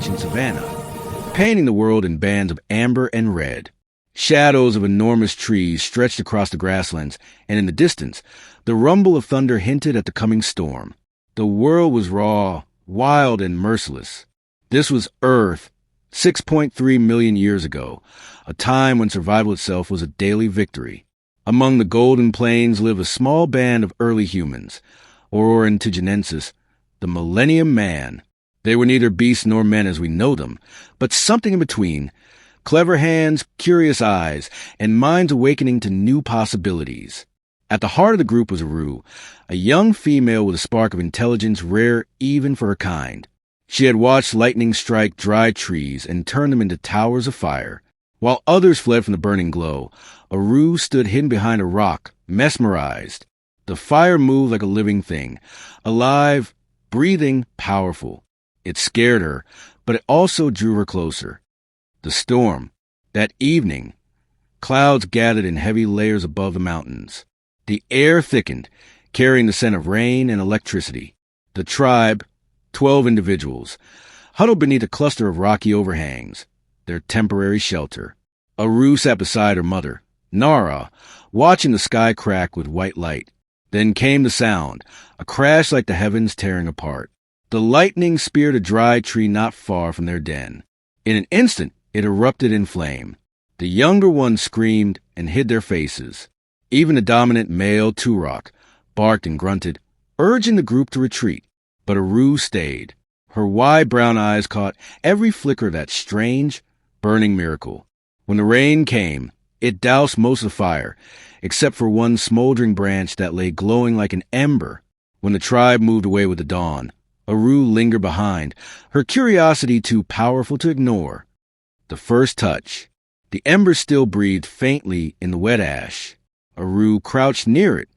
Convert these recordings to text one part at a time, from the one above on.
ancient savanna, painting the world in bands of amber and red. Shadows of enormous trees stretched across the grasslands, and in the distance, the rumble of thunder hinted at the coming storm. The world was raw, wild, and merciless. This was Earth, 6.3 million years ago, a time when survival itself was a daily victory. Among the golden plains lived a small band of early humans, Aurora Antigenensis, the Millennium Man. They were neither beasts nor men as we know them, but something in between. Clever hands, curious eyes, and minds awakening to new possibilities. At the heart of the group was Aru, a young female with a spark of intelligence rare even for her kind. She had watched lightning strike dry trees and turn them into towers of fire. While others fled from the burning glow, Aru stood hidden behind a rock, mesmerized. The fire moved like a living thing, alive, breathing, powerful. It scared her, but it also drew her closer. The storm. That evening, clouds gathered in heavy layers above the mountains. The air thickened, carrying the scent of rain and electricity. The tribe, 12 individuals, huddled beneath a cluster of rocky overhangs, their temporary shelter. Aru sat beside her mother, Nara, watching the sky crack with white light. Then came the sound, a crash like the heavens tearing apart. The lightning speared a dry tree not far from their den. In an instant, it erupted in flame. The younger ones screamed and hid their faces. Even the dominant male Turok barked and grunted, urging the group to retreat. But Aru stayed. Her wide brown eyes caught every flicker of that strange, burning miracle. When the rain came, it doused most of the fire, except for one smoldering branch that lay glowing like an ember. When the tribe moved away with the dawn, Aru lingered behind, her curiosity too powerful to ignore. The first touch. The embers still breathed faintly in the wet ash. Aru crouched near it,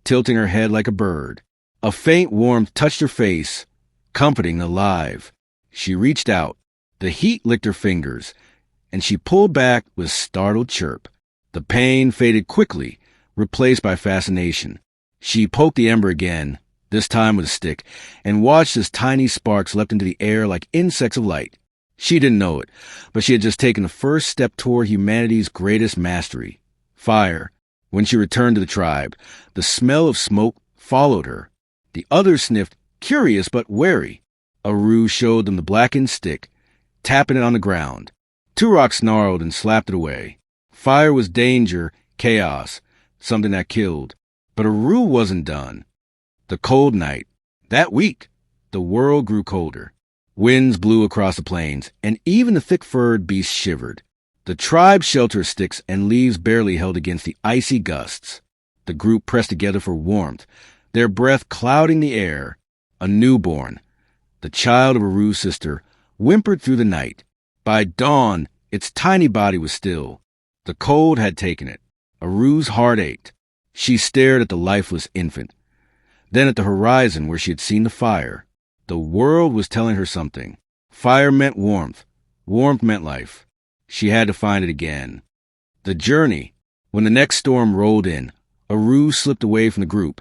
tilting her head like a bird. A faint warmth touched her face, comforting, alive. She reached out. The heat licked her fingers, and she pulled back with a startled chirp. The pain faded quickly, replaced by fascination. She poked the ember again, this time with a stick, and watched as tiny sparks leapt into the air like insects of light. She didn't know it, but she had just taken the first step toward humanity's greatest mastery, fire. When she returned to the tribe, the smell of smoke followed her. The others sniffed, curious but wary. Aru showed them the blackened stick, tapping it on the ground. Turok snarled and slapped it away. Fire was danger, chaos, something that killed. But Aru wasn't done. The cold night. That week, the world grew colder. Winds blew across the plains, and even the thick-furred beasts shivered. The tribe sheltered sticks and leaves barely held against the icy gusts. The group pressed together for warmth, their breath clouding the air. A newborn, the child of Aru's sister, whimpered through the night. By dawn, its tiny body was still. The cold had taken it. Aru's heart ached. She stared at the lifeless infant, then at the horizon where she had seen the fire. The world was telling her something. Fire meant warmth. Warmth meant life. She had to find it again. The journey. When the next storm rolled in, Aru slipped away from the group,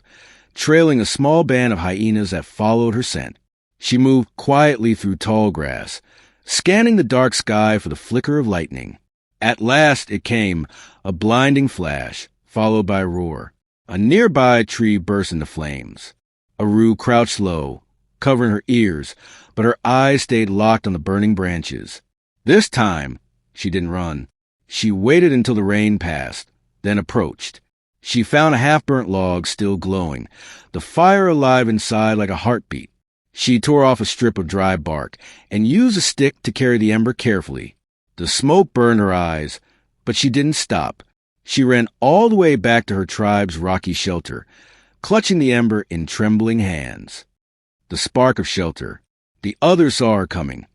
trailing a small band of hyenas that followed her scent. She moved quietly through tall grass, scanning the dark sky for the flicker of lightning. At last it came, a blinding flash, followed by a roar. A nearby tree burst into flames. Aru crouched low, covering her ears, but her eyes stayed locked on the burning branches. This time, she didn't run. She waited until the rain passed, then approached. She found a half-burnt log still glowing, the fire alive inside like a heartbeat. She tore off a strip of dry bark and used a stick to carry the ember carefully. The smoke burned her eyes, but she didn't stop. She ran all the way back to her tribe's rocky shelter, clutching the ember in trembling hands. The spark of shelter. The others saw her coming,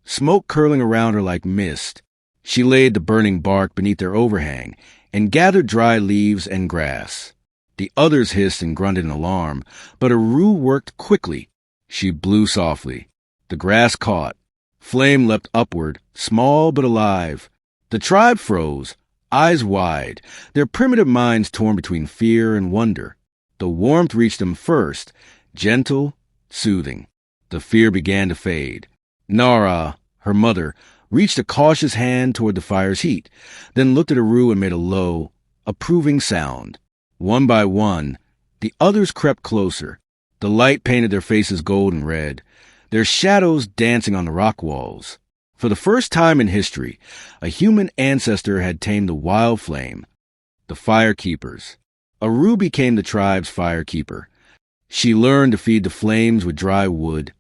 smoke curling around her like mist. She laid the burning bark beneath their overhang and gathered dry leaves and grass. The others hissed and grunted in alarm, but Aru worked quickly. She blew softly. The grass caught. Flame leapt upward, small but alive. The tribe froze, eyes wide, their primitive minds torn between fear and wonder. The warmth reached them first, gentle, soothing. The fear began to fade. Nara, Her mother reached a cautious hand toward the fire's heat, then looked at Aru and made a low, approving sound. One by one, the others crept closer. The light painted their faces gold and red, their shadows dancing on the rock walls. For the first time in history, a human ancestor had tamed the wild flame. The Fire Keepers. Aru became the tribe's fire keeper. She learned to feed the flames with dry wood,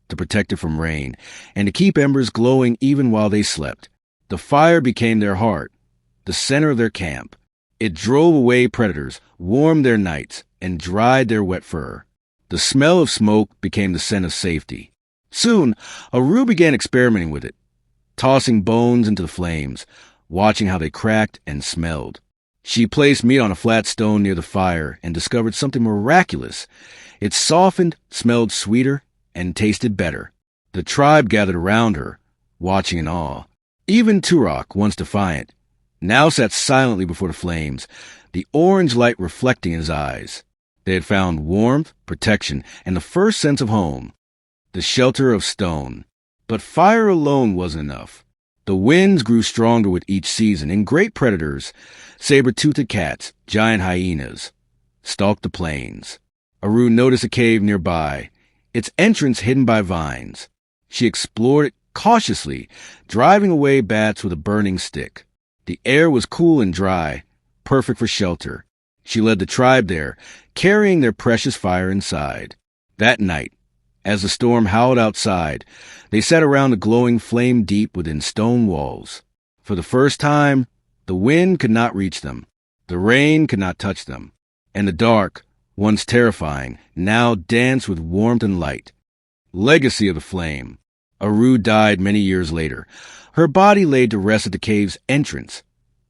to protect it from rain, and to keep embers glowing even while they slept. The fire became their heart, the center of their camp. It drove away predators, warmed their nights, and dried their wet fur. The smell of smoke became the scent of safety. Soon, Aru began experimenting with it, tossing bones into the flames, watching how they cracked and smelled. She placed meat on a flat stone near the fire and discovered something miraculous. It softened, smelled sweeter, and tasted better. The tribe gathered around her, watching in awe. Even Turok, once defiant, now sat silently before the flames, the orange light reflecting in his eyes. They had found warmth, protection, and the first sense of home, the shelter of stone. But fire alone wasn't enough. The winds grew stronger with each season, and great predators, saber-toothed cats, giant hyenas, stalked the plains. Aru noticed a cave nearby, its entrance hidden by vines. She explored it cautiously, driving away bats with a burning stick. The air was cool and dry, perfect for shelter. She led the tribe there, carrying their precious fire inside. That night, as the storm howled outside, they sat around the glowing flame deep within stone walls. For the first time, the wind could not reach them, the rain could not touch them, and the dark, once terrifying, now danced with warmth and light. Legacy of the flame. Aru died many years later. Her body laid to rest at the cave's entrance,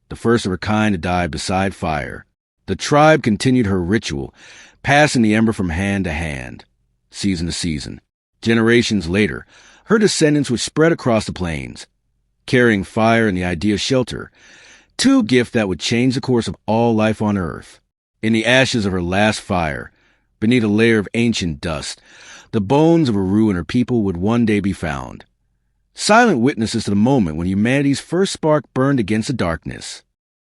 the first of her kind to die beside fire. The tribe continued her ritual, passing the ember from hand to hand, season to season. Generations later, her descendants would spread across the plains, carrying fire and the idea of shelter, two gifts that would change the course of all life on earth. In the ashes of her last fire, beneath a layer of ancient dust, the bones of Aru and her people would one day be found, silent witnesses to the moment when humanity's first spark burned against the darkness.